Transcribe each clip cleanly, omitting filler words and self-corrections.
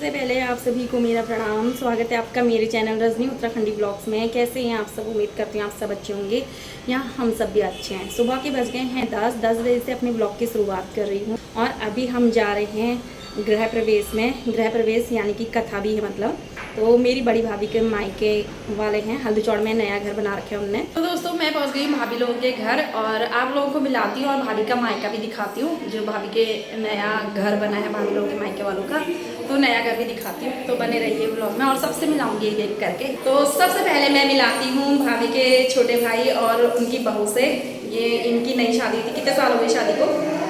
सबसे पहले आप सभी को मेरा प्रणाम। स्वागत है आपका मेरे चैनल रजनी उत्तराखंडी ब्लॉग्स में। कैसे हैं आप सब? उम्मीद करती हूँ आप सब अच्छे होंगे। यहाँ हम सब भी अच्छे हैं। सुबह के बज गए हैं 10 बजे से अपने ब्लॉग की शुरुआत कर रही हूँ और अभी हम जा रहे हैं गृह प्रवेश में। गृह प्रवेश यानी कि कथा भी है मतलब। तो मेरी बड़ी भाभी के मायके वाले हैं, हल्दीचौड़ में नया घर बना रखे हैं उनने। तो दोस्तों मैं पहुंच गई भाभी लोगों के घर और आप लोगों को मिलाती हूँ और भाभी का मायका भी दिखाती हूँ। जो भाभी के नया घर बना है भाभी लोगों के मायके वालों का, तो नया घर भी दिखाती हूँ। तो बने रहिए ब्लॉग में और सबसे मिलाऊंगी एक एक करके। तो सबसे पहले मैं मिलाती हूँ भाभी के छोटे भाई और उनकी बहू से। ये इनकी नई शादी थी। कितने साल हो गए शादी को?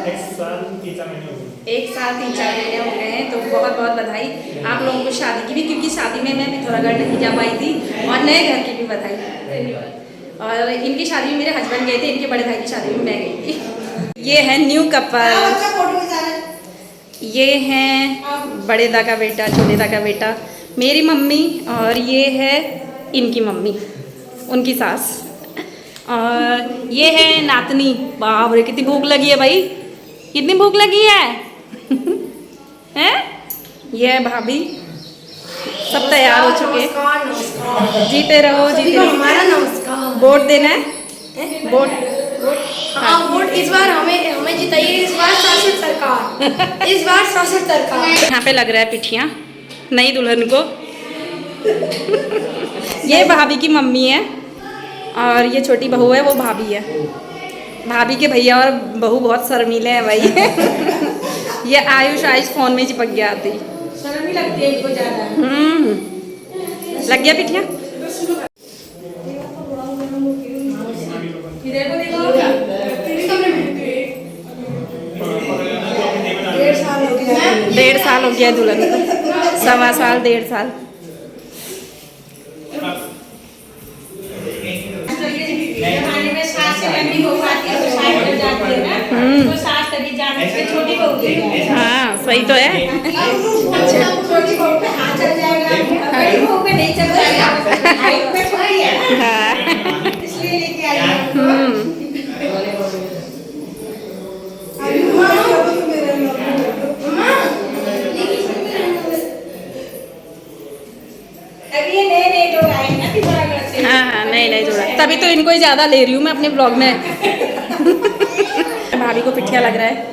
1 साल 3-4 महीने हो गए। 1 साल 3-4 महीने हो गए हैं। तो बहुत बहुत बधाई आप लोगों को शादी की भी, क्योंकि शादी में मैं पिथौरागढ़ नहीं जा पाई थी। और नए घर की भी बधाई। और इनकी शादी में मेरे हस्बैंड गए थे, इनके बड़े भाई की शादी में मैं गई थी। ये है न्यू कपल। ये हैं बड़े दा का बेटा, छोटे दा का बेटा, मेरी मम्मी, और ये है इनकी मम्मी, उनकी सास। और ये है नातनी। बाप रे कितनी भूख लगी है भाई, कितनी भूख लगी है हैं? ये है भाभी। सब तैयार हो चुके। जीते रहो जीते रहो। हमारा नमस्कार। वोट देना है? वोट हाँ, वोट इस बार हमें जिताइए। इस बार शासन सरकार। इस बार शासन सरकार। यहाँ पे लग रहा है पिठियाँ नई दुल्हन को। ये भाभी की मम्मी है और ये छोटी बहू है, वो भाभी है। भाभी के भैया और बहू बहुत शर्मीले हैं भाई। ये आयुष फोन में चिपक गया थी। शर्म ही लगती है इनको ज्यादा। लग गया पिठियाँ। इधर को देखो क्या? 1.5 साल हो गया। 1.5 साल हो गया दुल्हन को। 1.25 साल 1.5 साल। हाँ सही तो है। छोटी बहू पे हाथ चल जाएगा, बड़ी बहू पे नहीं चल जाएगा। हाइट में थोड़ी है ना, इसलिए लेके आई हूँ। अभी ये नए लोग आए हैं ना पिथौरागढ़ से। हाँ नहीं जोड़ा, तभी तो इनको ही ज़्यादा ले रही हूँ मैं अपने ब्लॉग में। भाभी को पिठिया लग रहा है।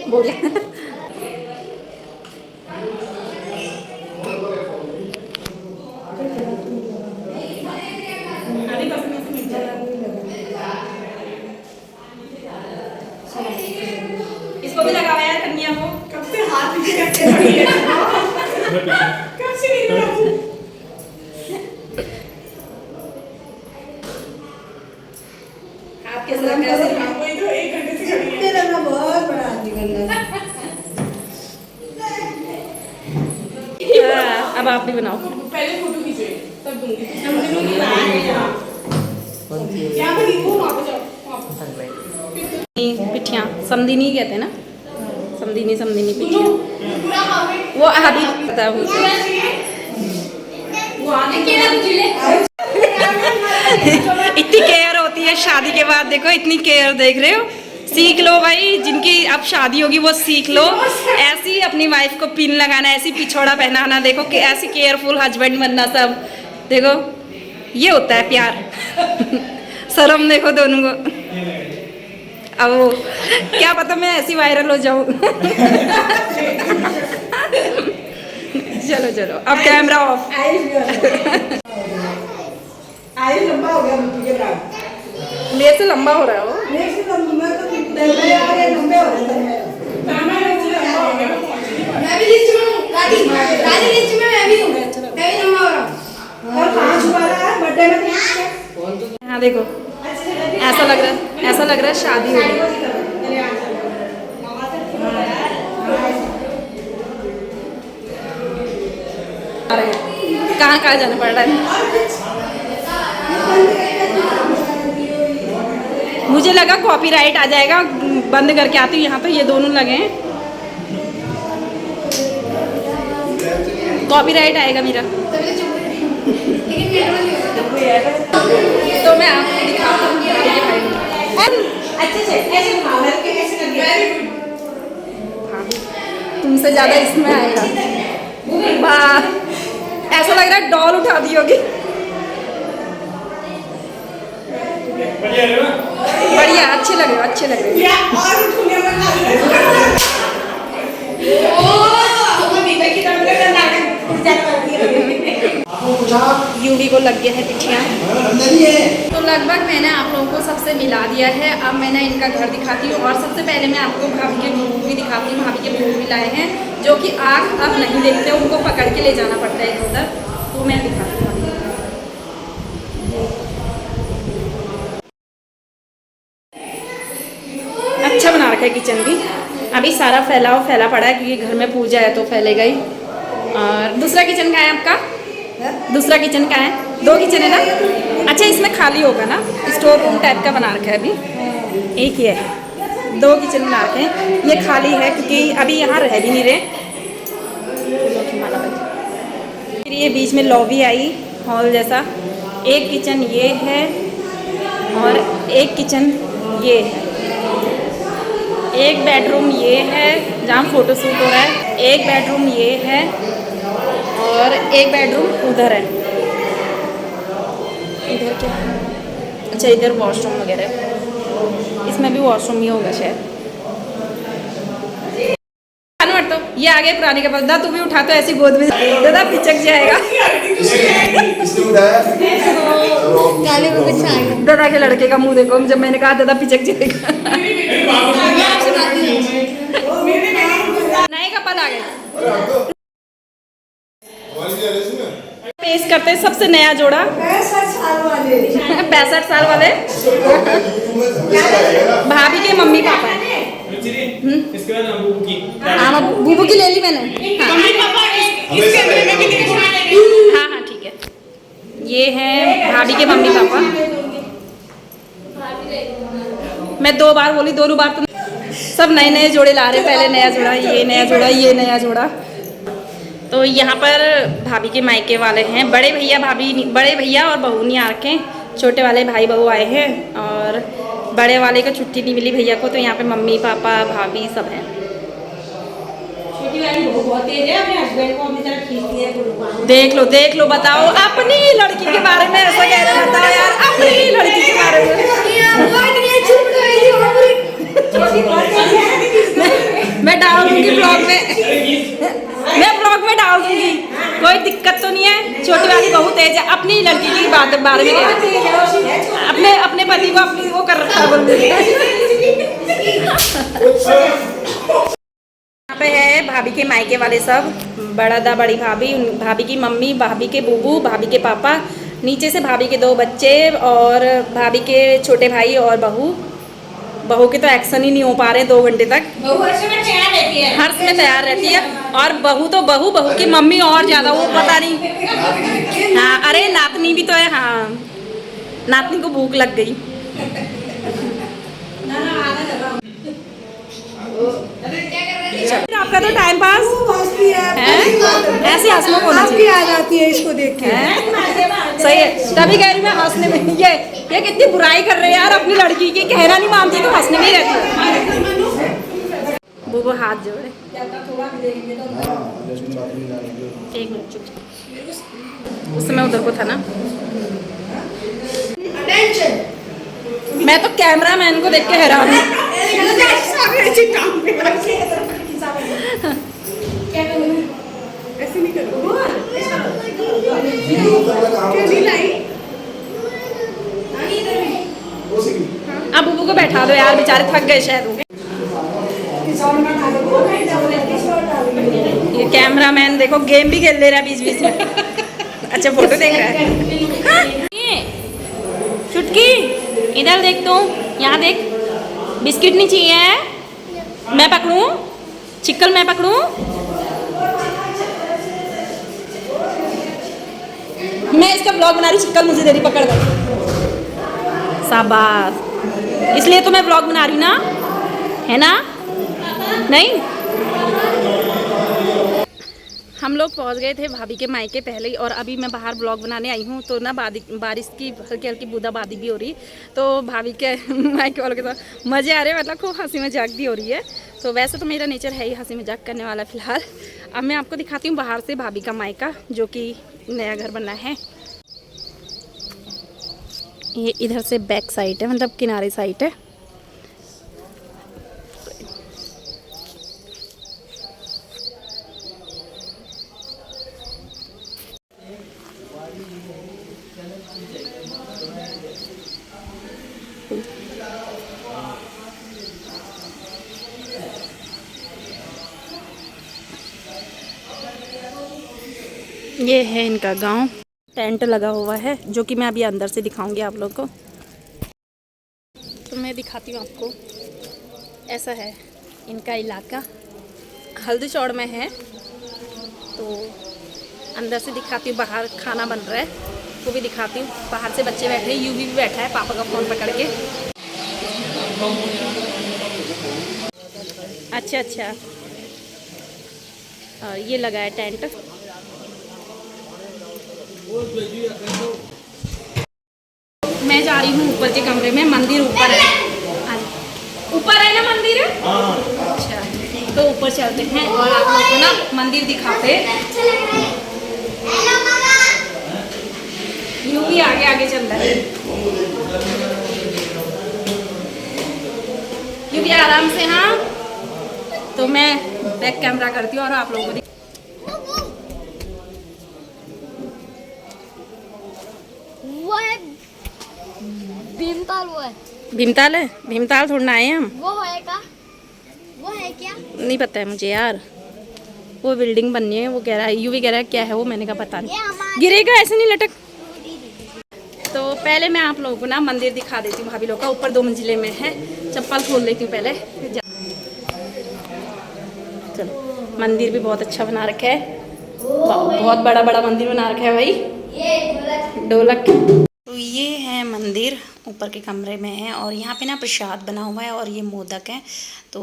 बोले इसको भी लगा हुआ है कन्या को। कब से हाथ पीछे करके खड़ी है? कब से नहीं लगा? आप कैसे लग रहा है? वही तो 1 घंटे से खड़ी है। तेरा ना बहुत बड़ा आदमी बन रहा है। अब आप भी बनाओ। पहले फोटो खींचे तब दूंगी। समझ क्या बनी वो वहां पे जाओ। पिठियाँ समदिनी कहते हैं ना, समदिनी पिठियाँ। पूरा हमें वो अभी पता है वो आगे केला बुझले। इतनी केयर होती है शादी के बाद। देखो इतनी केयर, देख रहे हो? सीख लो भाई, जिनकी अब शादी होगी वो सीख लो। ऐसी अपनी वाइफ को पिन लगाना, ऐसी पिछोड़ा पहनाना, देखो कि ऐसी केयरफुल हस्बैंड बनना। सब देखो ये होता है प्यार। शर्म देखो दोनों को। अब वो क्या पता मैं ऐसी वायरल हो जाऊं। चलो अब कैमरा ऑफ। आयुष लंबा हो गया मुझे बराबर। मेरे से लंबा हो रहा है वो। मेरे से लंबा तो लंबे हो रहे हैं। मैं भी लिस्ट में हूँ। रानी लिस्ट में मैं भी हूँ। मैं भी लंबा हो रहा हूँ। और 5 वाला है बर्थडे में। हाँ देखो ऐसा लग रहा है शादी हो गई। कहाँ जाना पड़ रहा है? मुझे लगा कॉपीराइट आ जाएगा, बंद करके आती हूँ। यहाँ पे ये दोनों लगे हैं, कॉपीराइट आएगा मेरा। तो मैं आपको दिखाता हूँ। अच्छे से ऐसे उनसे ज़्यादा इसमें आएगा। वाह, ऐसा लग रहा है डॉल उठा दी होगी। बढ़िया है ना? बढ़िया, अच्छे लग रहे हो, अच्छे लग रहे हो। या और उठने में यूवी को लग गया है पिछिया। तो लगभग मैंने आप लोगों को सबसे मिला दिया है। अब मैंने इनका घर दिखाती हूँ और सबसे पहले मैं आपको भाभी के गुरु भी दिखाती हूँ। भाभी के गुरु भी लाए हैं जो कि आँख अब नहीं देखते, उनको पकड़ के ले जाना पड़ता है इधर उधर। तो मैं दिखाती हूँ। अच्छा बना रखा है किचन भी। अभी सारा फैला पड़ा है क्योंकि घर में पूजा है तो फैलेगा ही। और दूसरा किचन कहाँ है आपका? दूसरा किचन कहाँ है? 2 किचन है ना? अच्छा, इसमें खाली होगा ना, स्टोर रूम टाइप का बना रखा है। अभी एक ही है, 2 किचन बना रखे हैं। ये खाली है क्योंकि अभी यहाँ रह भी नहीं रहे। फिर ये बीच में लॉबी आई हॉल जैसा। एक किचन ये है और एक किचन ये है। एक बेडरूम ये है जहाँ फ़ोटो शूट हो रहा है। एक बेडरूम ये है और एक बेडरूम उधर है। इधर क्या है? अच्छा, इधर वॉशरूम वगैरह है। इसमें भी वॉशरूम ही होगा शायद। तो ये आ गए पुरानी के पास। दादा तू भी उठा, तो ऐसी गोद में दादा पिचक जाएगा। दादा के लड़के का मुंह देखो जब मैंने कहा दादा पिचक जाएगा। नए कपल आ गए। पेश करते हैं सबसे नया जोड़ा। 65 साल वाले भाभी के मम्मी पापा हैं। इसके बाद हम बुबू की। हाँ, बुबू की ले ली मैंने। हाँ हाँ ठीक है। ये है भाभी के मम्मी पापा। मैं 2 बार बोली, दोनों बार तो सब नए नए जोड़े ला रहे। पहले नया जोड़ा, ये नया जोड़ा, ये नया जोड़ा। तो यहाँ पर भाभी के मायके वाले हैं। बड़े भैया और बहू नहीं आ रखे। छोटे वाले भाई बहू आए हैं और बड़े वाले को छुट्टी नहीं मिली भैया को, तो यहाँ पे मम्मी पापा भाभी सब हैं। छोटी वाली बहुत तेज है, अपने हस्बैंड को अपनी तरफ खींचती है। देख लो, बताओ अपनी लड़की के बारे में ऐसा कह रहे हो। बताओ यार, अपनी लड़की के बारे में। मैं डाल दूंगी ब्लॉग में, मैं ब्लॉग में डाल दूंगी, कोई दिक्कत तो नहीं है। छोटी वाली बहुत तेज है, अपनी लड़की की बात बारे में कह रही है। अपने पति को अपनी वो कर रखा है बोल रही है। यहाँ पे है भाभी के मायके वाले सब, बड़ा बड़ी भाभी, भाभी की मम्मी, भाभी के बूबू, भाभी के पापा, नीचे से भाभी के 2 बच्चे और भाभी के छोटे भाई और बहू के तो एक्शन ही नहीं हो पा रहे 2 घंटे तक। बहू हर समय तैयार रहती है। हर समय तैयार रहती है। और बहू तो बहू की मम्मी और ज़्यादा, वो पता नहीं। हाँ, अरे नातनी भी तो है। हाँ, नातनी को भूख लग गई। आपका तो टाइम पास है, ऐसे हंसना होना चाहिए। आ जाती है इसको देख के। सही है, तभी कह रही मैं हंसने में। ये कितनी बुराई कर रहे हैं यार अपनी लड़की की। कहना नहीं मानती तो हंसने में ही रहती है। वो हाथ जोड़े। 1 मिनट चुप। उस समय उधर को था ना। मैं तो कैमरामैन को देख के हैरान हूँ। अब बुबू को बैठा दो यार, बेचारे थक गए शायद। ये कैमरामैन देखो गेम भी खेल ले रहा है बीच बीच में। अच्छा, फोटो देख रहा है। चुटकी इधर देख, तू यहाँ देख। बिस्किट नहीं चाहिए? मैं पकड़ूं? चिक्कल मैं पकड़ूं? मैं इसका ब्लॉग बना रही, चिक्कल मुझे दे रही पकड़ कर। शाबाश, इसलिए तो मैं ब्लॉग बना रही ना, है ना? नहीं, हम लोग पहुंच गए थे भाभी के मायके पहले ही। और अभी मैं बाहर ब्लॉग बनाने आई हूँ तो ना बारिश की हल्की हल्की बूंदाबांदी भी हो रही। तो भाभी के मायके वालों के साथ मज़े आ रहे हैं, मतलब खूब हंसी मजाक भी हो रही है। तो वैसे तो मेरा नेचर है ही हंसी मजाक करने वाला फ़िलहाल। अब मैं आपको दिखाती हूँ बाहर से भाभी का मायका, जो कि नया घर बना है। ये इधर से बैक साइड है, मतलब किनारे साइड है। ये है इनका गांव। टेंट लगा हुआ है, जो कि मैं अभी अंदर से दिखाऊंगी आप लोग को। तो मैं दिखाती हूँ आपको, ऐसा है इनका इलाका। हल्दी चौड़ में है। तो अंदर से दिखाती हूँ, बाहर खाना बन रहा है वो भी दिखाती हूँ। बाहर से बच्चे बैठे हैं, यूवी भी बैठा है पापा का फ़ोन पकड़ के। अच्छा अच्छा, और ये लगा है टेंट। मैं जा रही हूँ ऊपर के कमरे में, मंदिर ऊपर है। ऊपर है ना मंदिर? अच्छा, तो ऊपर चलते हैं और आप लोगों को ना मंदिर दिखाते। यूं भी आगे आगे चल रहा है, यूं भी आराम से। हाँ, तो मैं बैक कैमरा करती हूँ और आप लोगों को वो है भीमताल। वो है भीमताल है। भीमताल थोड़ा ना आए हम। वो है का, वो है क्या? नहीं पता है मुझे यार। वो बिल्डिंग बननी है, वो कह रहा है, यूवी कह रहा है क्या है वो, मैंने कहा पता ये नहीं। हमारा गिरेगा ऐसे नहीं, लटक। तो पहले मैं आप लोगों को ना मंदिर दिखा देती हूँ भाभी लोग का। ऊपर 2 मंजिले में है, चप्पल खोल लेती हूँ पहले। चलो, मंदिर भी बहुत अच्छा बना रखा है। बहुत बड़ा बड़ा मंदिर बना रखा है भाई। ढोलक। तो ये है मंदिर, ऊपर के कमरे में है। और यहाँ पे ना प्रसाद बना हुआ है और ये मोदक है। तो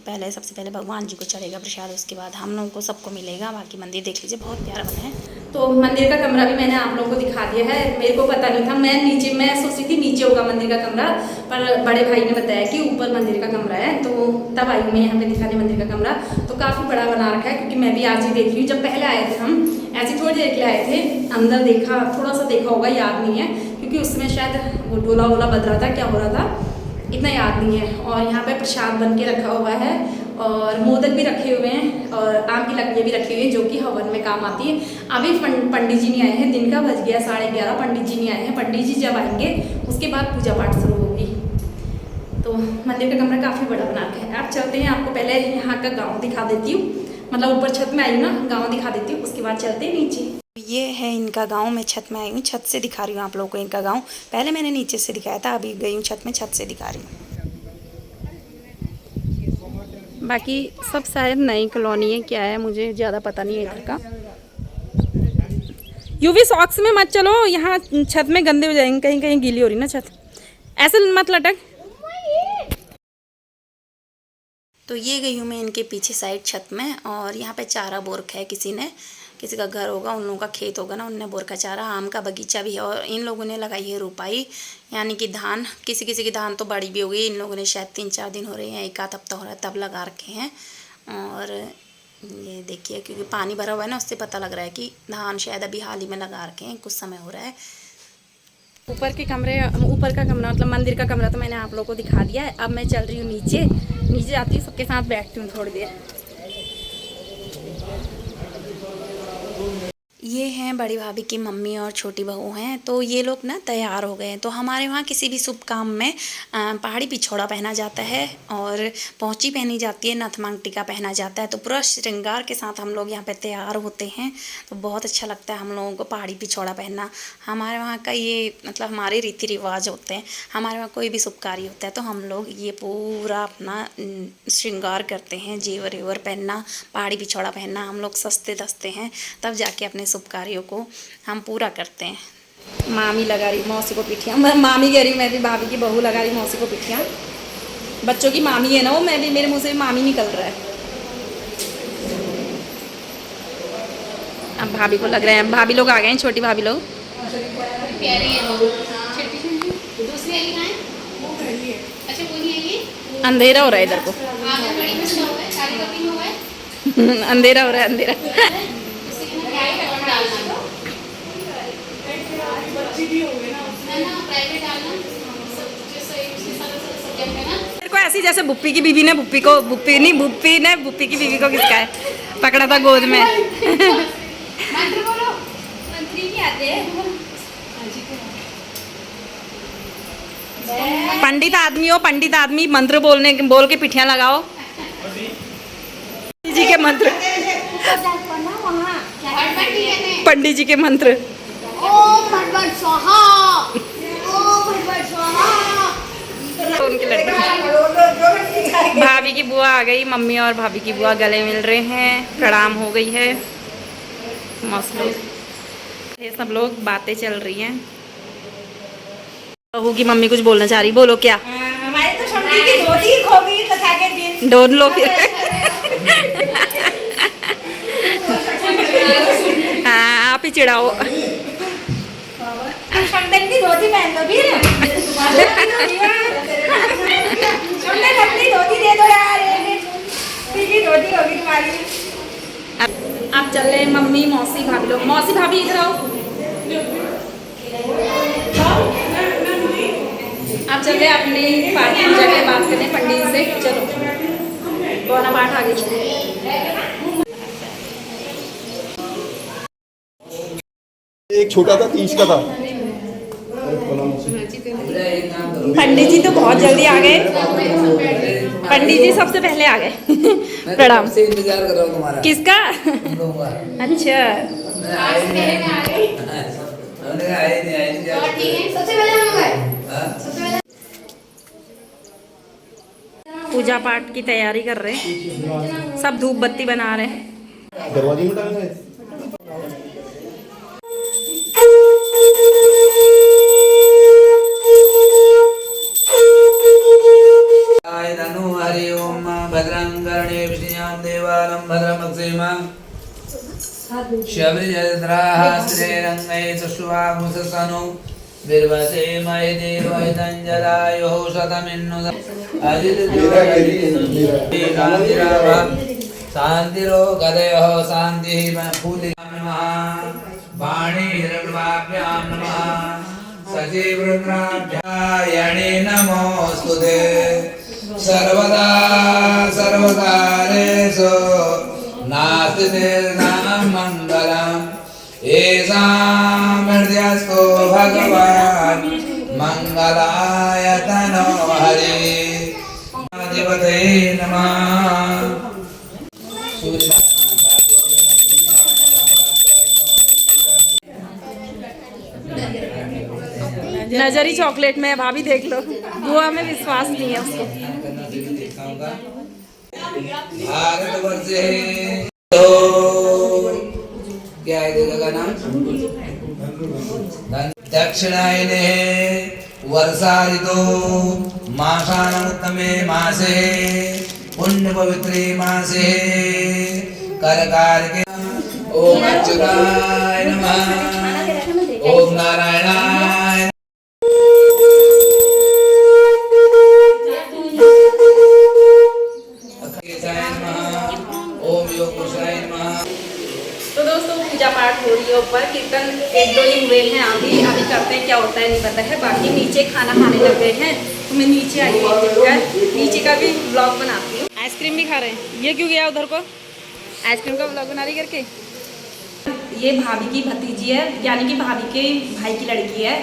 पहले सबसे पहले भगवान जी को चढ़ेगा प्रसाद, उसके बाद हम लोगों को सबको मिलेगा। बाकी मंदिर देख लीजिए, बहुत प्यारा बना है। तो मंदिर का कमरा भी मैंने आप लोगों को दिखा दिया है। मेरे को पता नहीं था, मैं सोच रही थी नीचे होगा मंदिर का कमरा, पर बड़े भाई ने बताया कि ऊपर मंदिर का कमरा है। तो तब आई मैं यहाँ पे दिखाने मंदिर का कमरा। तो काफ़ी बड़ा बना रखा है, क्योंकि मैं भी आज ही देख रही हूँ। जब पहले आए थे हम, ऐसी थोड़ी देर के लिए आए थे, अंदर देखा, थोड़ा सा देखा होगा, याद नहीं है, क्योंकि उस समय शायद वो डोला वोला बज रहा था, क्या हो रहा था इतना याद नहीं है। और यहाँ पे प्रसाद बन के रखा हुआ है और मोदक भी रखे हुए हैं और आम की लकड़ियाँ भी रखी हुई हैं, जो कि हवन में काम आती है। अभी पंडित जी नहीं आए हैं, दिन का बज गया 11:30, पंडित जी नहीं आए हैं। पंडित जी जब आएंगे उसके बाद पूजा पाठ शुरू होगी। तो मंदिर का कमरा काफ़ी बड़ा बना रखा है। आप चलते हैं, आपको पहले यहाँ का गाँव दिखा देती हूँ। मतलब ऊपर छत में आई हूँ ना, गाँव दिखा देती हूँ, उसके बाद चलते हैं नीचे। ये है इनका गांव। मैं छत में आई हूँ, छत से दिखा रही हूँ आप लोगों को इनका गांव। पहले मैंने नीचे से दिखाया था, अभी गई हूँ छत में, छत से दिखा रही हूँ। बाकी सब शायद नई कॉलोनी है, क्या है मुझे ज़्यादा पता नहीं है इधर का। यूवी सॉक्स में मत चलो, यहाँ छत में गंदे हो जाएंगे, कहीं कहीं गीली हो रही ना छत, ऐसे मत लटक। तो ये गई हूँ मैं इनके पीछे साइड छत में, और यहाँ पे चारा बो रखा है किसी का घर होगा, उन लोगों का खेत होगा ना, उनने बोर का चारा। आम का बगीचा भी है और इन लोगों ने लगाई है रुपाई, यानी कि धान। किसी किसी की धान तो बड़ी भी हो गई, इन लोगों ने शायद 3-4 दिन हो रहे हैं, 1 आध हफ्ता हो रहा है तब लगा रखे हैं। और ये देखिए, क्योंकि पानी भरा हुआ है ना, उससे पता लग रहा है कि धान शायद अभी हाल ही में लगा रखे हैं, कुछ समय हो रहा है। ऊपर का कमरा मतलब मंदिर का कमरा तो मैंने आप लोगों को दिखा दिया है। अब मैं चल रही हूँ नीचे जाती हूँ, सबके साथ बैठती हूँ थोड़ी देर। ये हैं बड़ी भाभी की मम्मी और छोटी बहू हैं। तो ये लोग ना तैयार हो गए हैं। तो हमारे वहाँ किसी भी शुभ काम में पहाड़ी पिछोड़ा पहना जाता है और पहुँची पहनी जाती है, नथ मांग टीका पहना जाता है। तो पूरा श्रृंगार के साथ हम लोग यहाँ पे तैयार होते हैं। तो बहुत अच्छा लगता है हम लोगों को पहाड़ी पिछोड़ा पहनना। हमारे वहाँ का ये मतलब हमारे रीति रिवाज होते हैं। हमारे वहाँ कोई भी शुभ कार्य होता है तो हम लोग ये पूरा अपना श्रृंगार करते हैं, जेवर वेवर पहनना, पहाड़ी पिछोड़ा पहनना। हम लोग सस्ते दस्ते हैं, तब जाके अपने शुभ कार्यों को हम पूरा करते हैं। मामी लगा रही मौसी को पिठियाँ, मामी कह रही, मैं भी भाभी की बहू लगा रही मौसी को पिठियाँ। बच्चों की मामी है ना वो, मैं भी, मेरे मुंह से मामी निकल रहा है। अब भाभी को लग रहा है, भाभी लोग आ गए हैं, छोटी भाभी लोग। प्यारी है वो, दूसरी वाली कहाँ है? वो घर ही है। अच्छा, वो नहीं आई है? अंधेरा हो रहा है इधर को। अंधेरा हो रहा है, अंधेरा। मेरे को ऐसी जैसे बुप्पी की बीवी ने बुप्पी को, बुप्पी नहीं, बुप्पी ने बुप्पी की बीवी को किसका है पकड़ा था गोद में। पंडित आदमी हो, पंडित आदमी, मंत्र बोल के पिठियां लगाओ जी के मंत्र, पंडित जी के मंत्र। ओम भगवत स्वाहा, ओम भगवत स्वाहा। उनके लड़के भाभी की बुआ आ गई, मम्मी और भाभी की बुआ गले मिल रहे हैं, प्रणाम हो गई है। मस्त लोग, ये सब लोग बातें चल रही हैं। बहू की मम्मी कुछ बोलना चाह रही, बोलो क्या। हमारे तो समझी की धोती खो गई कथा के दिन। ढूंढ लो फिर। हाँ आप ही चिढ़ाओ। समदन की धोती पहन लो फिर। समदन अपनी धोती दे दो यार, पीली धोती होगी तुम्हारी। आप चल रहे हैं मम्मी, मौसी, भाभी लोग। मौसी भाभी इधर आओ। आप चल रहे अपनी पाठ पूजा के बात करें पंडित से। चलो गौरा पाठ आगे चलो। एक छोटा था 30 का था। पंडित जी तो बहुत जल्दी आ गए। पंडित जी सबसे पहले आ गए। प्रणाम। से इंतजार कर रहा हूँ तुम्हारा। किसका? तुम लोगों का। अच्छा हमने आए नहीं सबसे पहले हम गए। हाँ? पूजा पाठ की तैयारी कर रहे हैं, सब धूप बत्ती बना रहे हैं। दरवाजे में टांगा है। धनु हरि ओम भद्रं कर्णे विष्णुयां देवानं भद्रमक्षेमा शबरिजद्राः श्रीरङ्गे सुष्वाभूषसनु बिर्वसे मय देवैतं जलायुः शतमिन्नुद अजितदेवैराव शान्तिरो गदयोः शान्तिः फूलिकां नमः वाणीर्वाभ्यां नमः सजीवरुद्राभ्यायणे नमोऽस्तुते सर्वदा सर्वकारेषु नास्ति निर्मङ्गलम् येषां हृदयस्थो भगवान् मङ्गलाय तनो हरि देवते नमः। नजरी चॉकलेट में है भाभी, देख लो। बुआ में विश्वास नहीं है उसको। भारतवर्षे तो क्या है जगह का नाम? दक्षिणायने वर्षा ऋतु मासानमुत्तमे मासे पुण्य पवित्रे मासे करकार्के ओम अच्युताय नमः ओम नारायणाय ओम योगेशाय नमः। तो दोस्तों पूजा पाठ हो रही है ऊपर, कीर्तन एक दो ही हुए हैं। अभी करते हैं, क्या होता है नहीं पता है। बाकी नीचे खाना खाने लग गए हैं, तो मैं नीचे आई हूँ, नीचे का भी ब्लॉग बनाती हूँ। आइसक्रीम भी खा रहे हैं। ये क्यों गया उधर को? आइसक्रीम का ब्लॉग बना रही करके। ये भाभी की भतीजी है, यानी कि भाभी के भाई की लड़की है।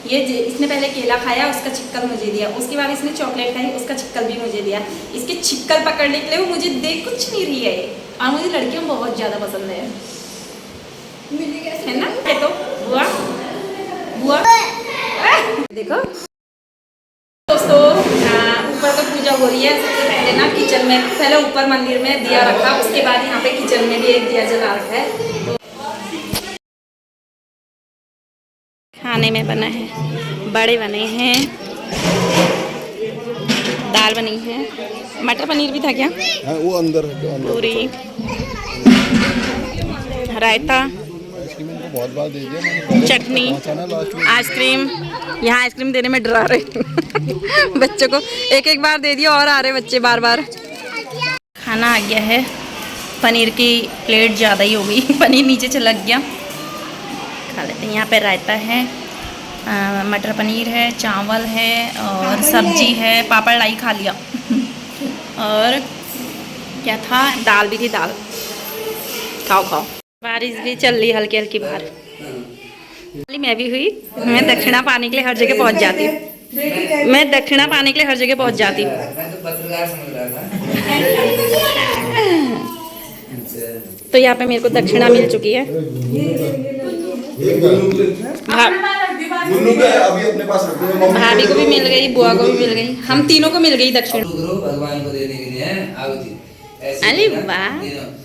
इसने पहले केला खाया, उसका छिक्कल मुझे दिया। उसके बाद इसने चॉकलेट खाई, उसका छिक्कल भी मुझे दिया। इसके छिक्कल पकड़ने के लिए वो मुझे देख कुछ नहीं रही है। और मुझे लड़कियां बहुत ज़्यादा पसंद है ना। ये तो बुआ बुआ देखो दोस्तों, ऊपर तो पूजा हो रही है। सबसे पहले ना किचन में, पहले ऊपर मंदिर में दिया रखा, उसके बाद यहाँ पे किचन में भी एक दिया जला रखा है। तो खाने में बना है, बड़े बने हैं, दाल बनी है, मटर पनीर भी था क्या? हाँ, वो अंदर है, पूरी, रायता, बहुत बार दे दिया मैंने। चटनी, पहुंचाना लास्ट में। आइसक्रीम। यहाँ आइसक्रीम देने में डरा रहे बच्चों को एक एक बार दे दिया और आ रहे बच्चे बार बार। खाना आ गया है, पनीर की प्लेट ज़्यादा ही हो गई पनीर नीचे छलक गया। खा लेते हैं। यहाँ पे रायता है, मटर पनीर है, चावल है और सब्जी है, पापड़ लाई खा लिया और क्या था, दाल भी थी। दाल खाओ खाओ। बारिश भी चल रही हल्की हल्की बाहर। मैं भी हुई, मैं दक्षिणा पाने के लिए हर जगह पहुंच जाती। मैं दक्षिणा पाने के लिए हर जगह पहुंच जाती। मैं तो पत्रकार समझ रहा था। तो यहाँ पे मेरे को दक्षिणा मिल चुकी है। अभी अपने पास रख दो। भाभी को भी मिल गई, बुआ को भी मिल गई, हम तीनों को मिल गई दक्षिणा। गुरु भगवान को देने के लिए आहुति। अरे वाह,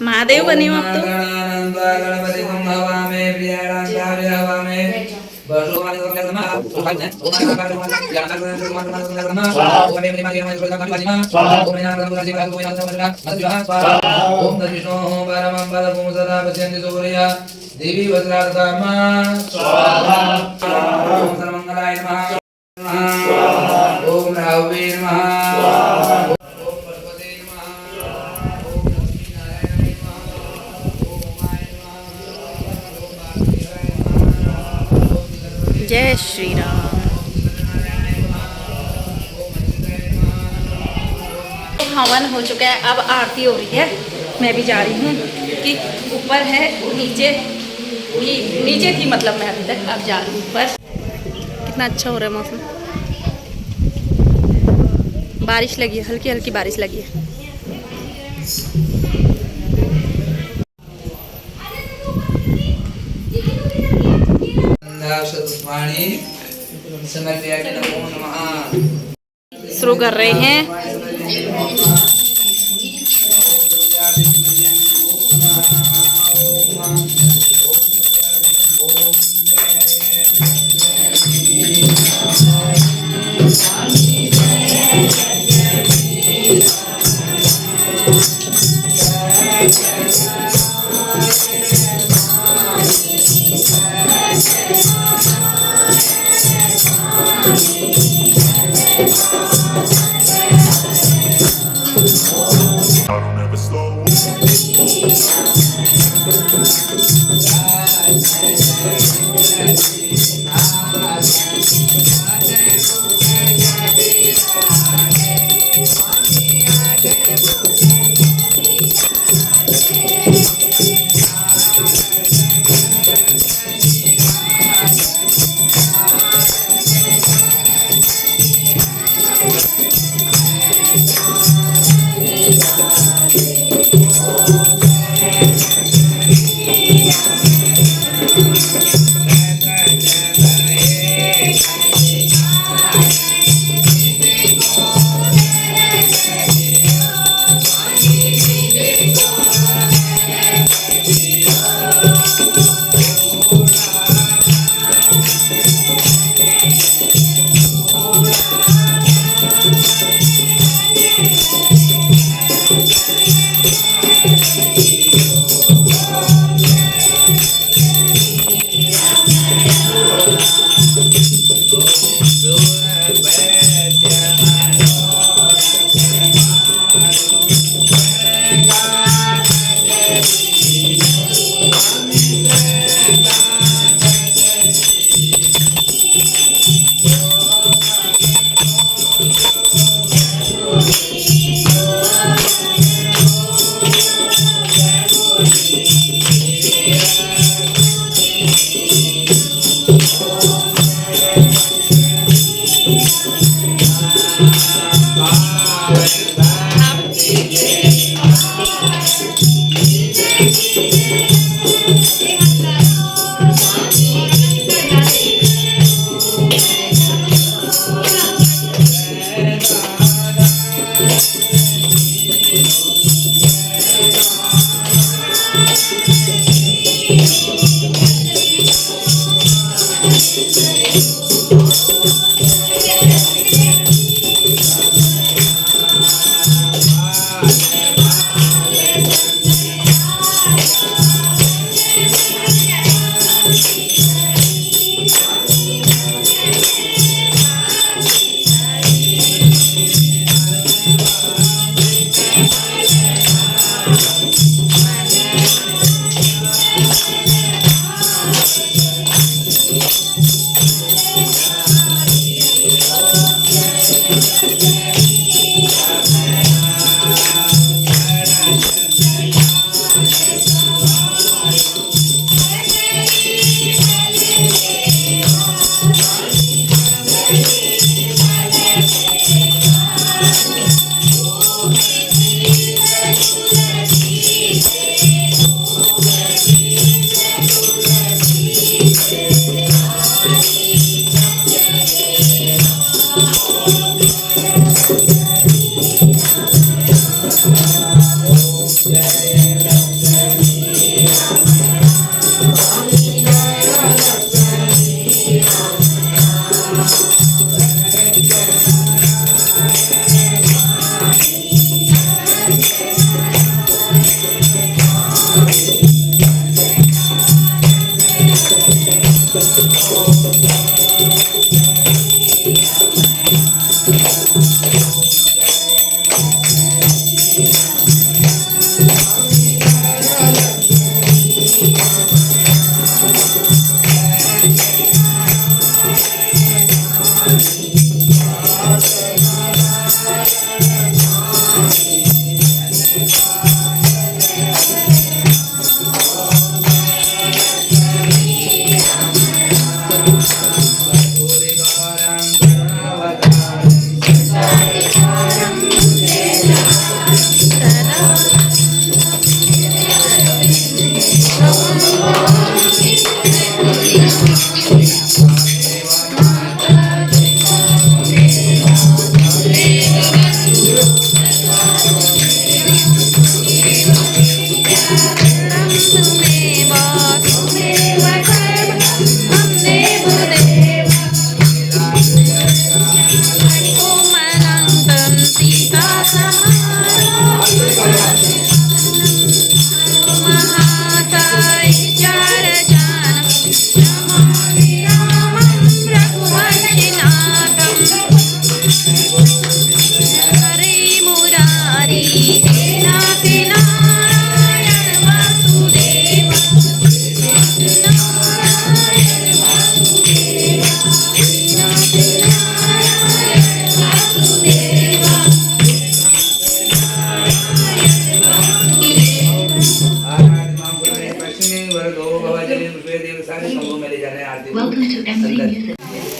महादेव बने हो आप तो। गणपति हवा में प्रिय हवा में देवी वज्राधर्मा ओम सर्वमंगलाय नमः। ओम राहुवे नमः। ओम भगवते नमः। ओम लक्ष्मी नारायणाय नमः। ओम माय नमः। ओम वासुदेवाय नमः। जय श्री राम। हवन हो चुका है, अब आरती हो रही है। मैं भी जा रही हूँ कि ऊपर है, नीचे नीचे थी मतलब मैं अभी तक, अब जा रही हूँ ऊपर। कितना अच्छा हो रहा है मौसम। बारिश लगी है, हल्की हल्की बारिश लगी है। शुरू कर रहे हैं।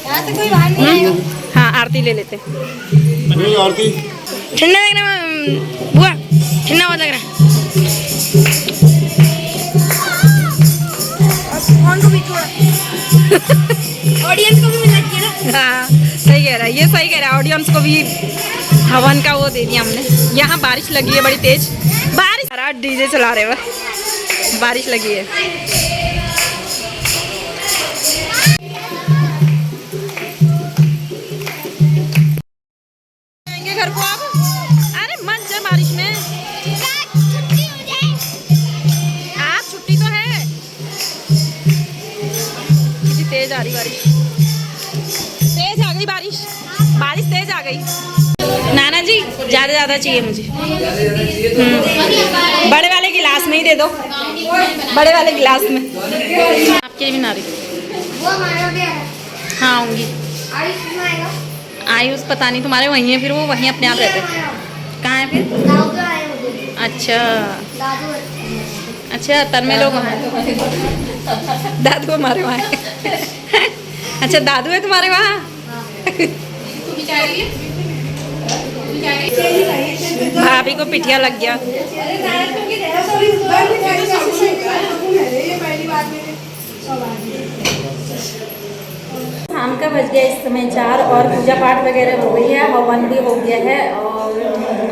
यहाँ से कोई बाहर नहीं आएगा। हाँ आरती ले लेते। नहीं आरती ठंडा लग रहा है बुआ, ठंडा बहुत लग रहा है। फोन को भी थोड़ा ऑडियंस को भी मिलना चाहिए ना। हाँ सही कह रहा है, ये सही कह रहा है। ऑडियंस को भी हवन का वो दे दिया हमने। यहाँ बारिश लगी है बड़ी तेज बारिश। डीजे चला रहे हो, बारिश लगी है। घर को अब अरे मत जा बारिश में। आज छुट्टी तो है। कितनी तेज आ रही बारिश, तेज आ गई बारिश, बारिश तेज आ गई। नाना जी ज्यादा चाहिए मुझे। बड़े वाले गिलास में ही दे दो, बड़े वाले गिलास में। आपके लिए भी ना रही। हाँ आऊँगी। आयुष पता नहीं, तुम्हारे वहीं है फिर, वो वहीं अपने आप रहते हैं। कहाँ है फिर? अच्छा अच्छा, तन्मय लोग वहाँ हैं। दादू हमारे वहाँ है। अच्छा दादू है तुम्हारे वहाँ। भाभी को पिटिया लग गया। शाम का बज गया इस समय 4 और पूजा पाठ वगैरह हो गई है, हवन भी हो गया है और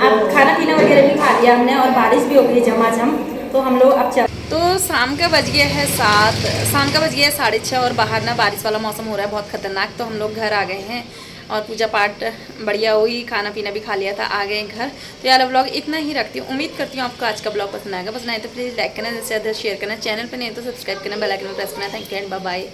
अब खाना पीना वगैरह भी खा लिया हमने और बारिश भी हो गई झमाझम। तो हम लोग अब चल, तो शाम का बज गया है 7, शाम का बज गया है 6:30 और बाहर ना बारिश वाला मौसम हो रहा है बहुत खतरनाक। तो हम लोग घर आ गए हैं और पूजा पाठ बढ़िया हुई, खाना पीना भी खा लिया था, आ गए घर। तो यार व्लॉग इतना ही रखती हूँ। उम्मीद करती हूँ आपको आज का ब्लॉग पसंद आएगा। पसंद आए तो प्लीज़ लाइक करना, ज़्यादा से ज़्यादा शेयर करना, चैनल पर नहीं तो सब्सक्राइब करना, बेल आइकन प्रेस करना। Thank you and bye bye.